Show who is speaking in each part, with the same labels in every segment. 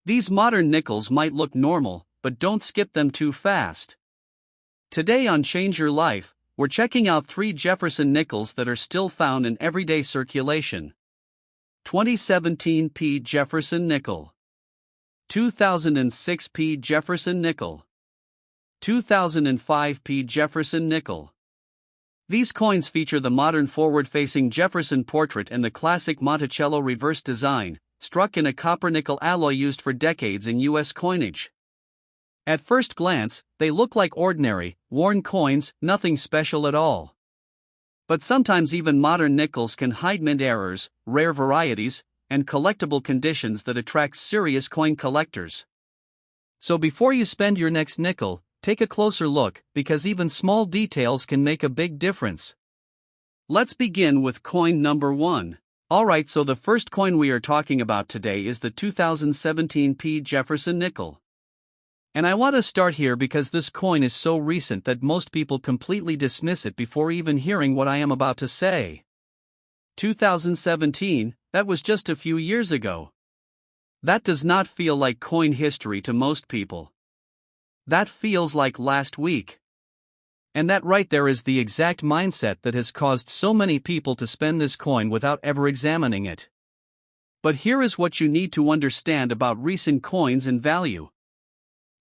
Speaker 1: These modern nickels might look normal, but don't skip them too fast. Today on Change Your Life, we're checking out 3 Jefferson nickels that are still found in everyday circulation. 2017 P. Jefferson nickel. 2006 P. Jefferson nickel. 2005 P. Jefferson nickel. These coins feature the modern forward-facing Jefferson portrait and the classic Monticello reverse design, struck in a copper-nickel alloy used for decades in U.S. coinage. At first glance, they look like ordinary, worn coins, nothing special at all. But sometimes even modern nickels can hide mint errors, rare varieties, and collectible conditions that attract serious coin collectors. So before you spend your next nickel, take a closer look, because even small details can make a big difference. Let's begin with coin number 1. Alright, so the first coin we are talking about today is the 2017 P. Jefferson nickel. And I want to start here because this coin is so recent that most people completely dismiss it before even hearing what I am about to say. 2017, that was just a few years ago. That does not feel like coin history to most people. That feels like last week. And that right there is the exact mindset that has caused so many people to spend this coin without ever examining it. But here is what you need to understand about recent coins and value.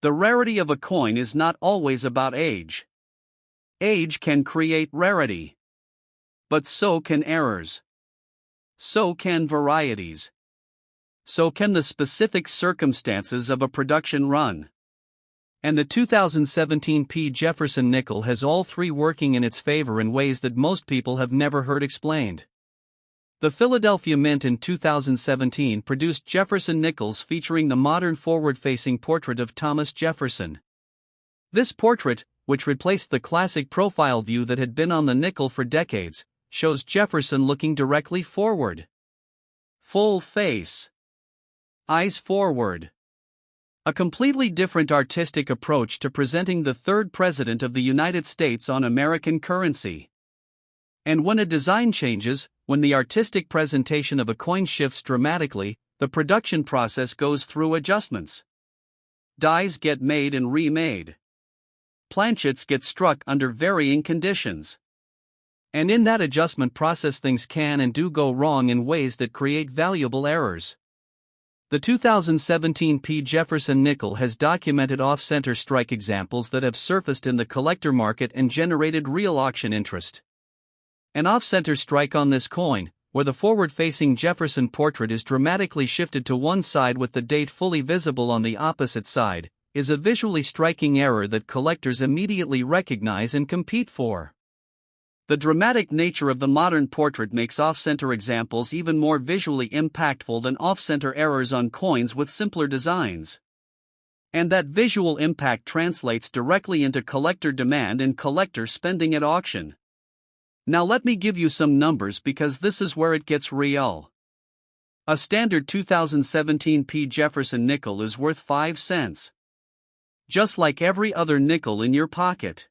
Speaker 1: The rarity of a coin is not always about age. Age can create rarity. But so can errors. So can varieties. So can the specific circumstances of a production run. And the 2017 P. Jefferson nickel has all three working in its favor in ways that most people have never heard explained. The Philadelphia Mint in 2017 produced Jefferson nickels featuring the modern forward-facing portrait of Thomas Jefferson. This portrait, which replaced the classic profile view that had been on the nickel for decades, shows Jefferson looking directly forward. Full face. Eyes forward. A completely different artistic approach to presenting the third president of the United States on American currency. And when a design changes, when the artistic presentation of a coin shifts dramatically, the production process goes through adjustments. Dies get made and remade. Planchets get struck under varying conditions. And in that adjustment process, things can and do go wrong in ways that create valuable errors. The 2017 P. Jefferson nickel has documented off-center strike examples that have surfaced in the collector market and generated real auction interest. An off-center strike on this coin, where the forward-facing Jefferson portrait is dramatically shifted to one side with the date fully visible on the opposite side, is a visually striking error that collectors immediately recognize and compete for. The dramatic nature of the modern portrait makes off-center examples even more visually impactful than off-center errors on coins with simpler designs. And that visual impact translates directly into collector demand and collector spending at auction. Now let me give you some numbers because this is where it gets real. A standard 2017 P. Jefferson nickel is worth 5 cents. Just like every other nickel in your pocket.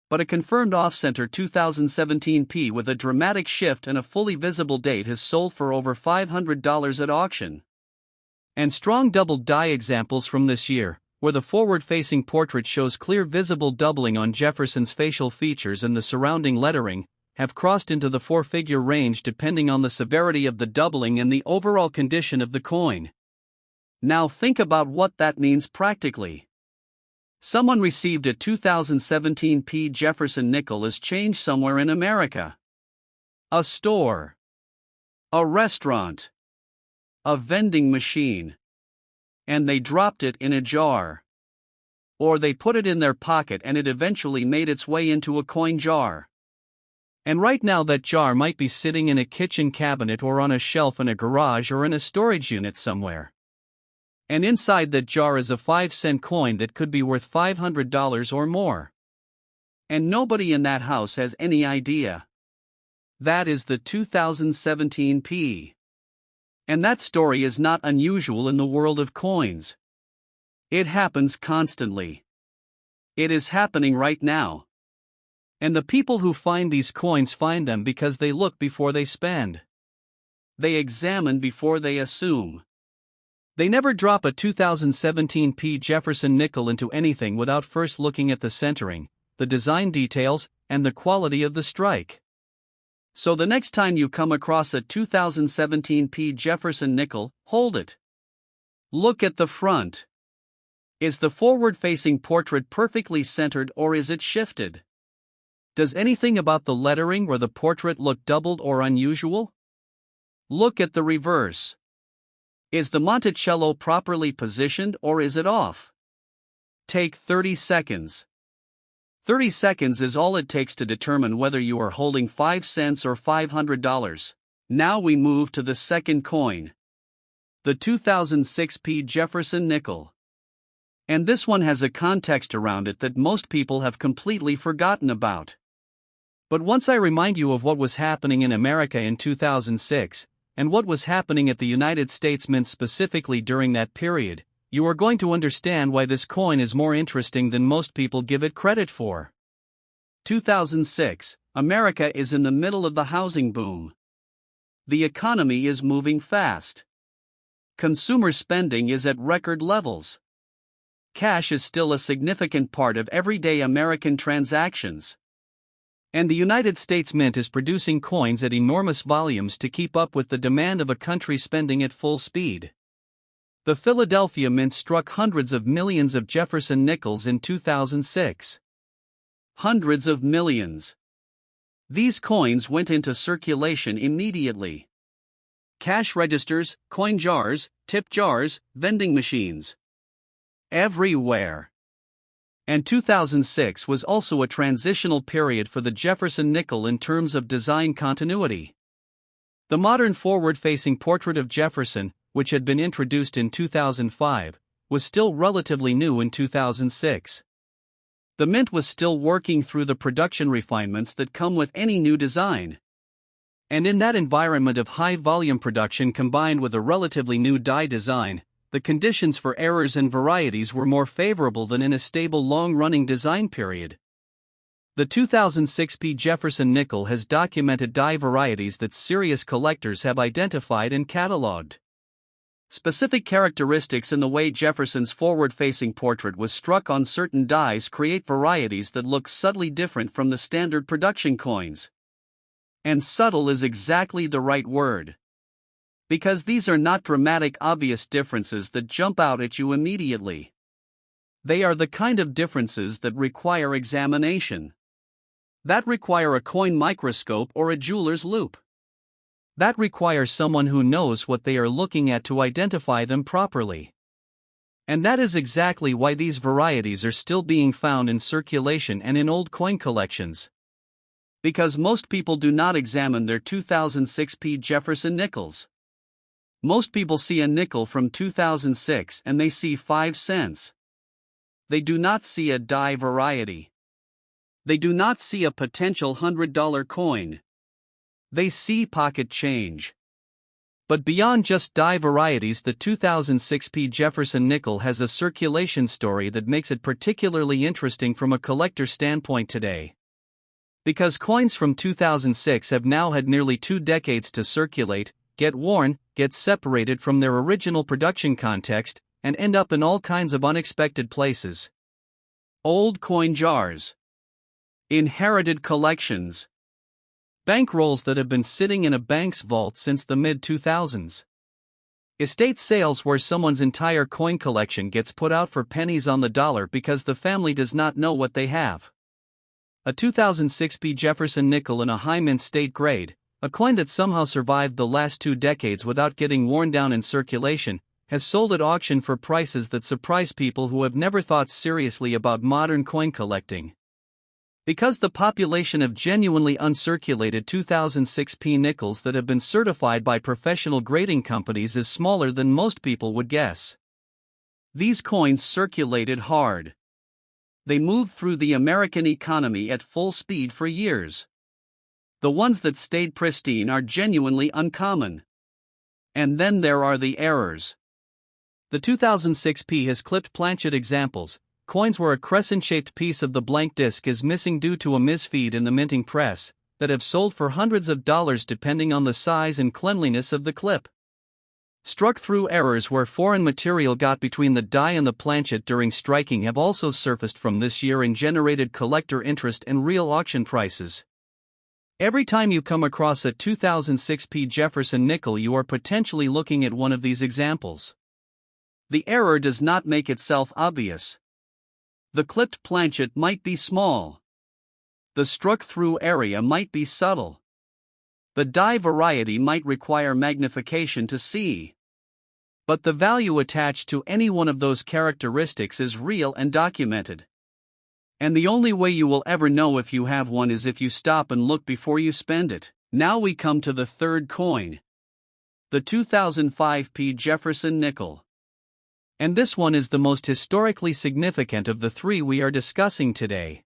Speaker 1: But a confirmed off-center 2017 P with a dramatic shift and a fully visible date has sold for over $500 at auction. And strong double die examples from this year, where the forward-facing portrait shows clear visible doubling on Jefferson's facial features and the surrounding lettering, have crossed into the 4-figure range depending on the severity of the doubling and the overall condition of the coin. Now think about what that means practically. Someone received a 2017 P. Jefferson nickel as change somewhere in America. A store. A restaurant. A vending machine. And they dropped it in a jar. Or they put it in their pocket and it eventually made its way into a coin jar. And right now that jar might be sitting in a kitchen cabinet or on a shelf in a garage or in a storage unit somewhere. And inside that jar is a 5-cent coin that could be worth $500 or more. And nobody in that house has any idea. That is the 2017 P. And that story is not unusual in the world of coins. It happens constantly. It is happening right now. And the people who find these coins find them because they look before they spend. They examine before they assume. They never drop a 2017 P. Jefferson nickel into anything without first looking at the centering, the design details, and the quality of the strike. So the next time you come across a 2017 P. Jefferson nickel, hold it. Look at the front. Is the forward-facing portrait perfectly centered or is it shifted? Does anything about the lettering or the portrait look doubled or unusual? Look at the reverse. Is the Monticello properly positioned or is it off? Take 30 seconds. 30 seconds is all it takes to determine whether you are holding 5 cents or $500. Now we move to the second coin. The 2006 P. Jefferson nickel. And this one has a context around it that most people have completely forgotten about. But once I remind you of what was happening in America in 2006, and what was happening at the United States Mint specifically during that period, you are going to understand why this coin is more interesting than most people give it credit for. 2006, America is in the middle of the housing boom. The economy is moving fast. Consumer spending is at record levels. Cash is still a significant part of everyday American transactions. And the United States Mint is producing coins at enormous volumes to keep up with the demand of a country spending at full speed. The Philadelphia Mint struck hundreds of millions of Jefferson nickels in 2006. Hundreds of millions. These coins went into circulation immediately. Cash registers, coin jars, tip jars, vending machines. Everywhere. And 2006 was also a transitional period for the Jefferson nickel in terms of design continuity. The modern forward-facing portrait of Jefferson, which had been introduced in 2005, was still relatively new in 2006. The Mint was still working through the production refinements that come with any new design. And in that environment of high-volume production combined with a relatively new die design, the conditions for errors and varieties were more favorable than in a stable long-running design period. The 2006 P. Jefferson nickel has documented die varieties that serious collectors have identified and catalogued. Specific characteristics in the way Jefferson's forward-facing portrait was struck on certain dies create varieties that look subtly different from the standard production coins. And subtle is exactly the right word. Because these are not dramatic, obvious differences that jump out at you immediately. They are the kind of differences that require examination. That require a coin microscope or a jeweler's loupe. That requires someone who knows what they are looking at to identify them properly. And that is exactly why these varieties are still being found in circulation and in old coin collections. Because most people do not examine their 2006 P. Jefferson nickels. Most people see a nickel from 2006 and they see 5 cents. They do not see a die variety. They do not see a potential $100 coin. They see pocket change. But beyond just die varieties, the 2006 P. Jefferson nickel has a circulation story that makes it particularly interesting from a collector standpoint today. Because coins from 2006 have now had nearly 2 decades to circulate, get worn, get separated from their original production context, and end up in all kinds of unexpected places. Old coin jars. Inherited collections. Bankrolls that have been sitting in a bank's vault since the mid-2000s. Estate sales where someone's entire coin collection gets put out for pennies on the dollar because the family does not know what they have. A 2006 P. Jefferson nickel in a high mint state grade, a coin that somehow survived the last 2 decades without getting worn down in circulation, has sold at auction for prices that surprise people who have never thought seriously about modern coin collecting. Because the population of genuinely uncirculated 2006 P nickels that have been certified by professional grading companies is smaller than most people would guess. These coins circulated hard. They moved through the American economy at full speed for years. The ones that stayed pristine are genuinely uncommon. And then there are the errors. The 2006 P has clipped planchet examples, coins where a crescent-shaped piece of the blank disc is missing due to a misfeed in the minting press, that have sold for hundreds of dollars depending on the size and cleanliness of the clip. Struck-through errors where foreign material got between the die and the planchet during striking have also surfaced from this year and generated collector interest and real auction prices. Every time you come across a 2006 Jefferson nickel, you are potentially looking at one of these examples. The error does not make itself obvious. The clipped planchet might be small. The struck-through area might be subtle. The die variety might require magnification to see. But the value attached to any one of those characteristics is real and documented. And the only way you will ever know if you have one is if you stop and look before you spend it. Now we come to the third coin. The 2005 Jefferson nickel. And this one is the most historically significant of the three we are discussing today.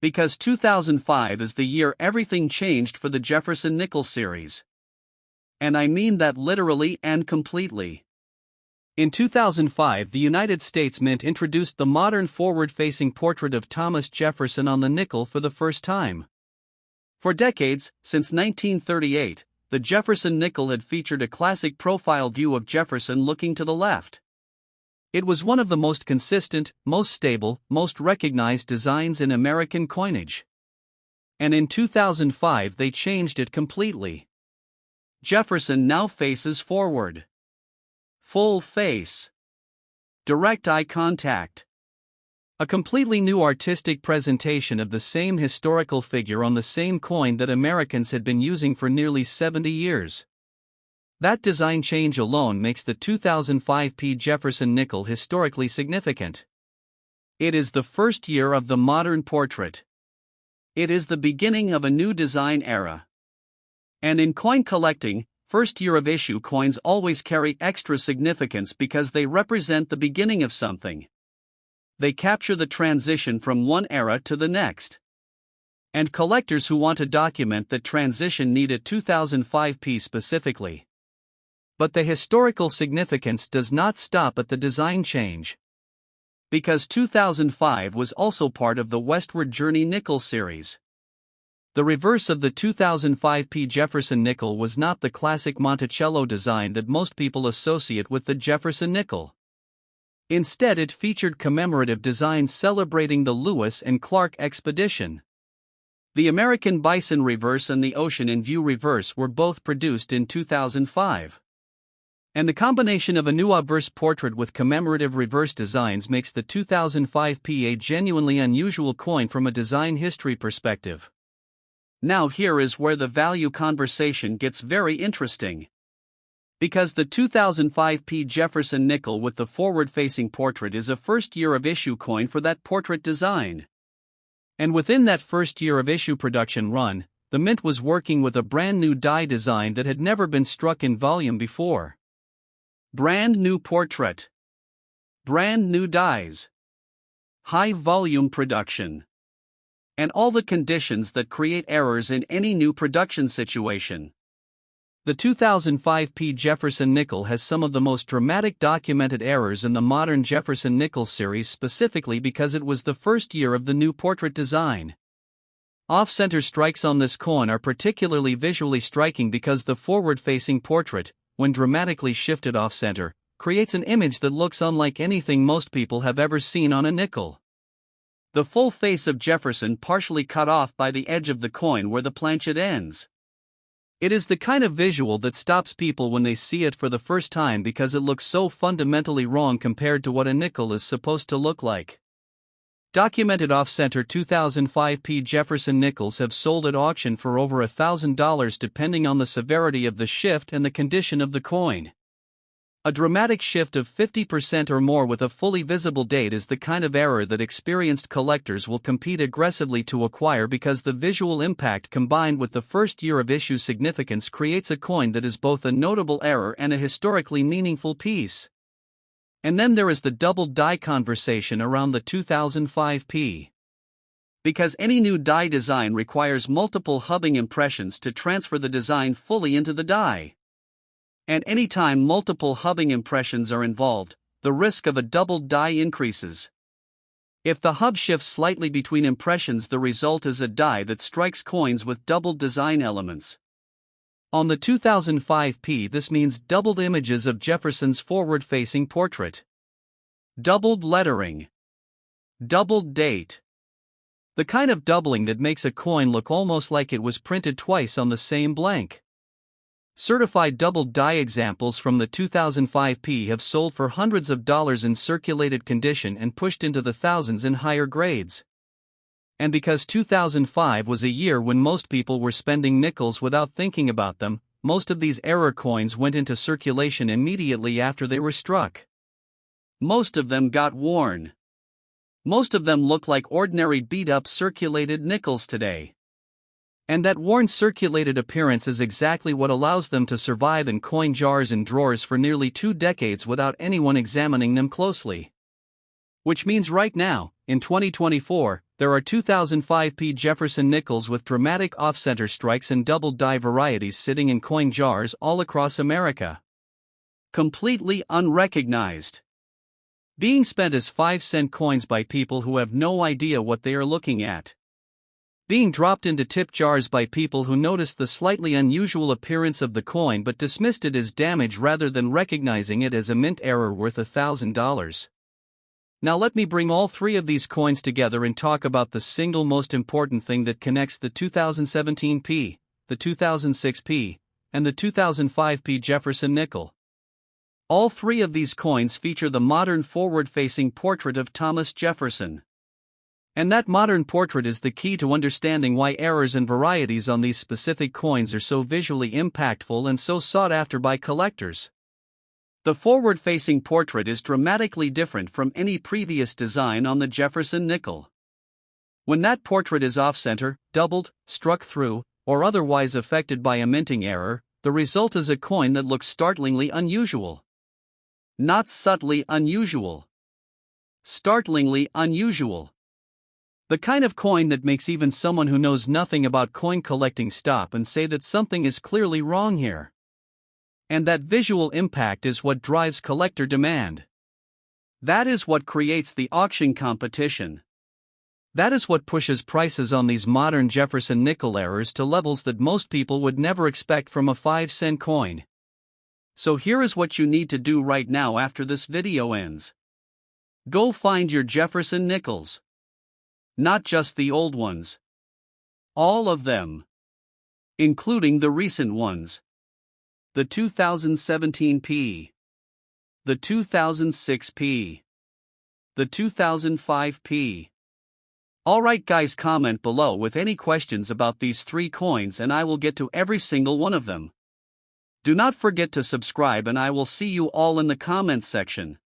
Speaker 1: Because 2005 is the year everything changed for the Jefferson Nickels series. And I mean that literally and completely. In 2005, the United States Mint introduced the modern forward-facing portrait of Thomas Jefferson on the nickel for the first time. For decades, since 1938, the Jefferson nickel had featured a classic profile view of Jefferson looking to the left. It was one of the most consistent, most stable, most recognized designs in American coinage. And in 2005 they changed it completely. Jefferson now faces forward. Full face. Direct eye contact. A completely new artistic presentation of the same historical figure on the same coin that Americans had been using for nearly 70 years. That design change alone makes the 2005 Jefferson nickel historically significant. It is the first year of the modern portrait. It is the beginning of a new design era. And in coin collecting, first year of issue coins always carry extra significance because they represent the beginning of something. They capture the transition from one era to the next. And collectors who want to document that transition need a 2005 specifically. But the historical significance does not stop at the design change. Because 2005 was also part of the Westward Journey nickel series. The reverse of the 2005 Jefferson nickel was not the classic Monticello design that most people associate with the Jefferson nickel. Instead, it featured commemorative designs celebrating the Lewis and Clark expedition. The American Bison reverse and the Ocean in View reverse were both produced in 2005. And the combination of a new obverse portrait with commemorative reverse designs makes the 2005 a genuinely unusual coin from a design history perspective. Now here is where the value conversation gets very interesting. Because the 2005 Jefferson nickel with the forward-facing portrait is a first year of issue coin for that portrait design. And within that first year of issue production run, the Mint was working with a brand new die design that had never been struck in volume before. Brand new portrait. Brand new dies. High volume production. And all the conditions that create errors in any new production situation. The 2005 Jefferson nickel has some of the most dramatic documented errors in the modern Jefferson Nickels series, specifically because it was the first year of the new portrait design. Off-center strikes on this coin are particularly visually striking because the forward-facing portrait, when dramatically shifted off-center, creates an image that looks unlike anything most people have ever seen on a nickel. The full face of Jefferson partially cut off by the edge of the coin where the planchet ends. It is the kind of visual that stops people when they see it for the first time because it looks so fundamentally wrong compared to what a nickel is supposed to look like. Documented off-center 2005 Jefferson nickels have sold at auction for over $1,000 depending on the severity of the shift and the condition of the coin. A dramatic shift of 50% or more with a fully visible date is the kind of error that experienced collectors will compete aggressively to acquire because the visual impact combined with the first year of issue significance creates a coin that is both a notable error and a historically meaningful piece. And then there is the double die conversation around the 2005 Because any new die design requires multiple hubbing impressions to transfer the design fully into the die. And anytime multiple hubbing impressions are involved, the risk of a doubled die increases. If the hub shifts slightly between impressions, the result is a die that strikes coins with doubled design elements. On the 2005p, this means doubled images of Jefferson's forward-facing portrait. Doubled lettering. Doubled date. The kind of doubling that makes a coin look almost like it was printed twice on the same blank. Certified doubled die examples from the 2005p have sold for hundreds of dollars in circulated condition and pushed into the thousands in higher grades. And because 2005 was a year when most people were spending nickels without thinking about them, most of these error coins went into circulation immediately after they were struck. Most of them got worn. Most of them look like ordinary beat-up circulated nickels today. And that worn circulated appearance is exactly what allows them to survive in coin jars and drawers for nearly 2 decades without anyone examining them closely. Which means right now, in 2024, there are 2005p Jefferson Nickels with dramatic off-center strikes and double die varieties sitting in coin jars all across America. Completely unrecognized. Being spent as 5-cent coins by people who have no idea what they are looking at. Being dropped into tip jars by people who noticed the slightly unusual appearance of the coin but dismissed it as damage rather than recognizing it as a mint error worth $1,000. Now let me bring all 3 of these coins together and talk about the single most important thing that connects the 2017p, the 2006p, and the 2005p Jefferson nickel. All 3 of these coins feature the modern forward-facing portrait of Thomas Jefferson. And that modern portrait is the key to understanding why errors and varieties on these specific coins are so visually impactful and so sought after by collectors. The forward-facing portrait is dramatically different from any previous design on the Jefferson nickel. When that portrait is off-center, doubled, struck through, or otherwise affected by a minting error, the result is a coin that looks startlingly unusual. Not subtly unusual. Startlingly unusual. The kind of coin that makes even someone who knows nothing about coin collecting stop and say that something is clearly wrong here. And that visual impact is what drives collector demand. That is what creates the auction competition. That is what pushes prices on these modern Jefferson nickel errors to levels that most people would never expect from a 5-cent coin. So here is what you need to do right now after this video ends. Go find your Jefferson Nickels. Not just the old ones. All of them. Including the recent ones. The 2017p. The 2006p. The 2005p. Alright guys, comment below with any questions about these 3 coins and I will get to every single one of them. Do not forget to subscribe and I will see you all in the comments section.